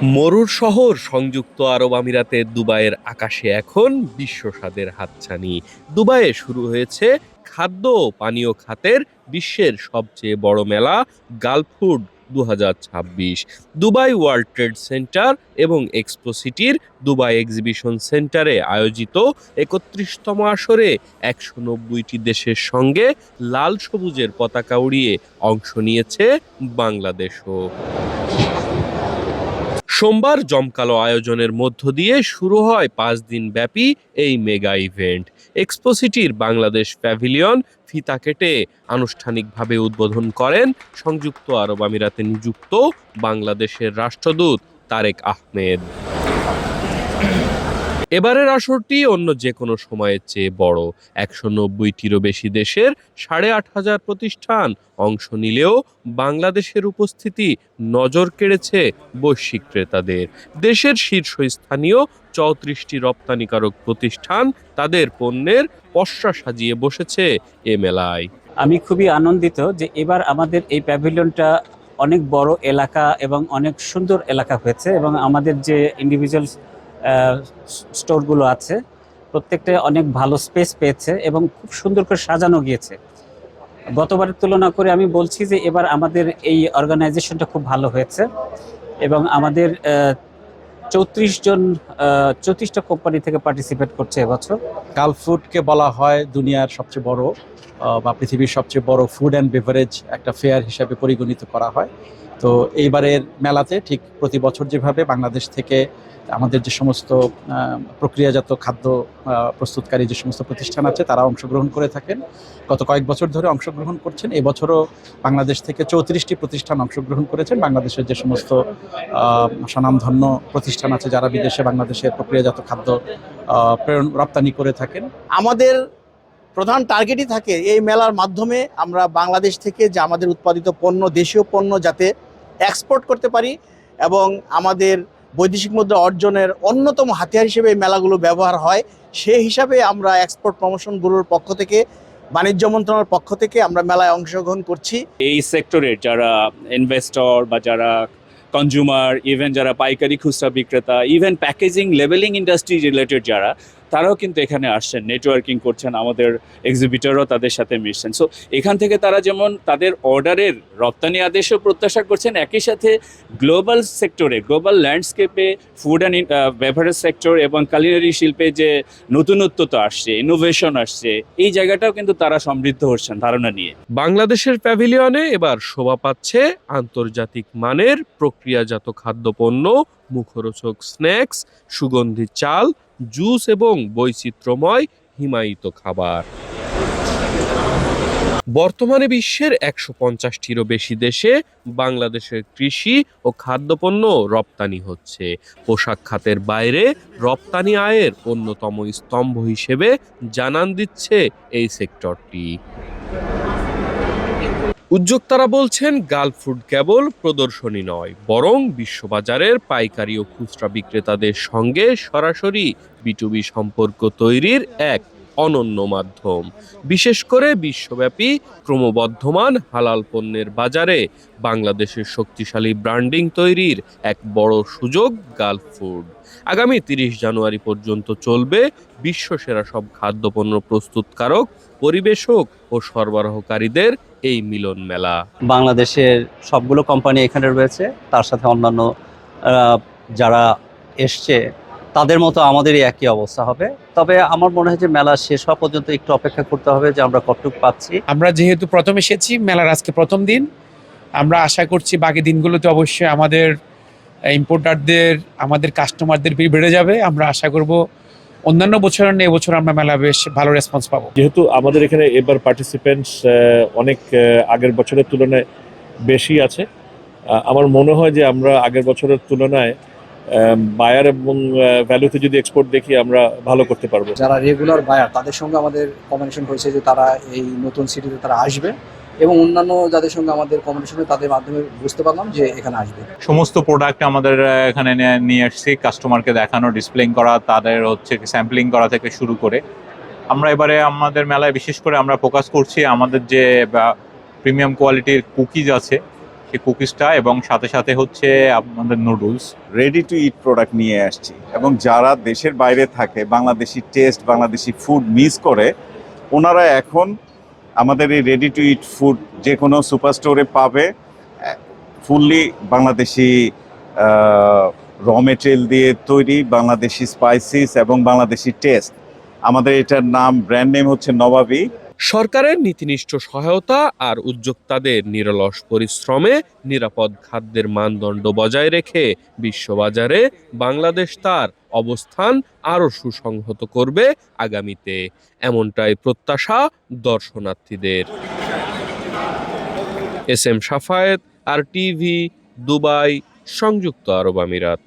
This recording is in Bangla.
মরুর শহর সংযুক্ত আরব আমিরাতের দুবাইয়ের আকাশে এখন বিশ্ব স্বাদের হাতছানি। দুবাইয়ে শুরু হয়েছে খাদ্য ও পানীয় খাতের বিশ্বের সবচেয়ে বড় মেলা Gulf food 2026। Dubai world trade centre এবং এক্সপো সিটির দুবাই এক্সিবিশন সেন্টারে আয়োজিত ৩১তম আসরে ১৯০টি দেশের সঙ্গে লাল সবুজের পতাকা উড়িয়ে অংশ নিয়েছে বাংলাদেশও। সোমবার জমকালো আয়োজনের মধ্য দিয়ে শুরু হয় 5 দিন ব্যাপী এই মেগা ইভেন্ট। এক্সপো সিটির বাংলাদেশ প্যাভিলিয়ন ফিতা কেটে আনুষ্ঠানিকভাবে উদ্বোধন করেন সংযুক্ত আরব আমিরাতে নিযুক্ত বাংলাদেশের রাষ্ট্রদূত তারেক আহমেদ। এবারের আসরটি অন্য যে কোনো সময়ের চেয়ে বড়। ১৯০টিরও বেশি দেশের ৮,৫০০ প্রতিষ্ঠান অংশ নিলেও বাংলাদেশের উপস্থিতি নজর কেড়েছে বৈশ্বিক ক্রেতাদের। দেশের শীর্ষস্থানীয় ৩৪টি রপ্তানিকারক প্রতিষ্ঠান তাদের পণ্যের পসরা সাজিয়ে বসেছে এ মেলায়। আমি খুবই আনন্দিত যে এবার আমাদের এই প্যাভিলিয়নটা অনেক বড় এলাকা এবং অনেক সুন্দর এলাকা হয়েছে, এবং আমাদের যে ইন্ডিভিজুয়াল স্টোরগুলো আছে প্রত্যেকটা অনেক ভালো স্পেস পেয়েছে এবং খুব সুন্দর করে সাজানো গিয়েছে। গতবারের তুলনা করে আমি বলছি যে এবার আমাদের এই অর্গানাইজেশনটা খুব ভালো হয়েছে এবং আমাদের 34টা কোম্পানি থেকে পার্টিসিপেট করছে এবছর। গালফ ফুডকে বলা হয় দুনিয়ার সবচেয়ে বড় বা পৃথিবীর সবচেয়ে বড় ফুড অ্যান্ড বেভারেজ একটা ফেয়ার হিসাবে পরিগণিত করা হয়। তো এইবারের মেলাতে ঠিক প্রতি বছর যেভাবে বাংলাদেশ থেকে আমাদের যে সমস্ত প্রক্রিয়াজাত খাদ্য প্রস্তুতকারী যে সমস্ত প্রতিষ্ঠান আছে তারা অংশগ্রহণ করে থাকেন, গত কয়েক বছর ধরে অংশগ্রহণ করছেন। এবছরও বাংলাদেশ থেকে 34টি প্রতিষ্ঠান অংশগ্রহণ করেছেন। বাংলাদেশের যে সমস্ত স্বনামধন্য প্রতিষ্ঠান আছে যারা বিদেশে বাংলাদেশের প্রক্রিয়াজাত খাদ্য রপ্তানি করে থাকেন। আমাদের প্রধান টার্গেটই থাকে এই মেলার মাধ্যমে আমরা বাংলাদেশ থেকে যে আমাদের উৎপাদিত পণ্য, দেশীয় পণ্য যাতে এক্সপোর্ট করতে পারি এবং আমাদের বৈদেশিক মুদ্রা অর্জনের অন্যতম হাতিয়ার হিসেবে এই মেলাগুলো ব্যবহার হয়। সেই হিসাবে আমরা এক্সপোর্ট প্রমোশন ব্যুরোর পক্ষ থেকে, বাণিজ্য মন্ত্রণালয়ের পক্ষ থেকে আমরা মেলায় অংশগ্রহণ করছি। এই সেক্টরের যারা ইনভেস্টর বা যারা কনজিউমার, ইভেন যারা পাইকারি খুচরা বিক্রেতা, even packaging labelling industry related যারা, তারাও কিন্তু এখানে আসছেন, নেটওয়ার্কিং করছেন, আমাদের এক্সিবিটরও তাদের সাথে মিশছেন। সো এখান থেকে তারা যেমন তাদের অর্ডারের রপ্তানি আদেশও প্রত্যাশা করছেন, একই সাথে গ্লোবাল সেক্টরে, গ্লোবাল ল্যান্ডস্কেপে ফুড অ্যান্ড বেভারেজ সেক্টর এবং কালিনারি শিল্পে যে নতুনত্বতা আসছে, ইনোভেশন আসছে, এই জায়গাটাও কিন্তু তারা সমৃদ্ধ হচ্ছেন ধারণা নিয়ে। বাংলাদেশের প্যাভিলিয়নে এবার শোভা পাচ্ছে আন্তর্জাতিক মানের প্রক্রিয়াজাত খাদ্যপণ্য, মুখরোচক স্ন্যাক্স, সুগন্ধি চাল, জুস এবং বৈচিত্র্যময় হিমায়িত খাবার। বর্তমানে বিশ্বের ১৫০টিরও বেশি দেশে বাংলাদেশের কৃষি ও খাদ্যপণ্য রপ্তানি হচ্ছে। পোশাক খাতের বাইরে রপ্তানি আয়ের অন্যতম স্তম্ভ হিসেবে জানান দিচ্ছে এই সেক্টরটি। উদ্যোক্তারা বলছেন গালফ ফুড কেবল প্রদর্শনী নয়, বরং বিশ্ববাজারের পাইকারি ও খুচরা বিক্রেতাদের সঙ্গে সরাসরি বিটুবি সম্পর্ক তৈরির এক অনন্য মাধ্যম। বিশেষ করে বিশ্বব্যাপী ক্রমবর্ধমান হালাল পণ্যের বাজারে বাংলাদেশের শক্তিশালী ব্র্যান্ডিং তৈরির এক বড় সুযোগ গালফ ফুড। আগামী ৩০ জানুয়ারি পর্যন্ত চলবে বিশ্বসেরা সব খাদ্যপণ্য প্রস্তুতকারক, পরিবেশক ও সরবরাহকারীদের এই মিলন মেলা। বাংলাদেশের সবগুলো কোম্পানি এখানে রয়েছে, তার সাথে অন্যান্য যারা এসছে তাদের মতো আমাদেরই একই অবস্থা হবে। তবে আমার মনে হয় যে মেলা শেষ হওয়া পর্যন্ত একটু অপেক্ষা করতে হবে যে আমরা কতটুকু পাচ্ছি। আমরা যেহেতু প্রথম এসেছি, মেলার আজকে প্রথম দিন, আমরা আশা করছি বাকি দিনগুলোতে অবশ্যই আমাদের ইম্পোর্টারদের, আমাদের কাস্টমারদের বেড়ে যাবে। আমরা আশা করব অন্যান্য বছরের নিয়ে এবছর আমরা মেলা বেশ ভালো রেসপন্স পাবো। যেহেতু আমাদের এখানে এবার পার্টিসিপেন্টস অনেক আগের বছরের তুলনায় বেশি আছে, আমার মনে হয় যে আমরা আগের বছরের তুলনায় বায়ার এবং ভ্যালুতে যদি এক্সপোর্ট দেখি আমরা ভালো করতে পারবো। যারা রেগুলার বায়ার তাদের সঙ্গে আমাদের কমিউনিকেশন হয়েছে যে তারা এই নতুন সিটিতে তারা আসবে, এবং অন্যান্য যাদের সঙ্গে আমাদের কমিউনিকেশন তাদের মাধ্যমে বুঝতে পারলাম যে এখানে আসবে। সমস্ত প্রোডাক্ট আমাদের এখানে নিয়ে আসছি, কাস্টমারকে দেখানো, ডিসপ্লেইং করা, তাদের হচ্ছে স্যাম্পলিং করা থেকে শুরু করে। আমরা এবারে আমাদের মেলায় বিশেষ করে আমরা ফোকাস করছি আমাদের যে প্রিমিয়াম কোয়ালিটির কুকিজ আছে সেই কুকিজটা এবং সাথে সাথে হচ্ছে আমাদের noodles. Ready to it product নিয়ে আসছি এবং যারা দেশের বাইরে থাকে Bangladeshi test Bangladeshi food miss করে ওনারা এখন আমাদের এই রেডি টু ইট ফুড যে কোনো সুপার স্টোরে পাবে। ফুললি বাংলাদেশি র মেটেরিয়াল দিয়ে তৈরি, বাংলাদেশি স্পাইসিস এবং বাংলাদেশি টেস্ট। আমাদের এটার নাম ব্র্যান্ড নেম হচ্ছে নবাবী। সরকারের নীতিনিষ্ঠ সহায়তা আর উদ্যোক্তাদের নিরলস পরিশ্রমে নিরাপদ খাদ্যের মানদণ্ড বজায় রেখে বিশ্ববাজারে বাংলাদেশ তার অবস্থান আরও সুসংহত করবে আগামীতে, এমনটাই প্রত্যাশা দর্শনার্থীদের। এস এম সাফায়েত, আর টিভি, দুবাই, সংযুক্ত আরব আমিরাত।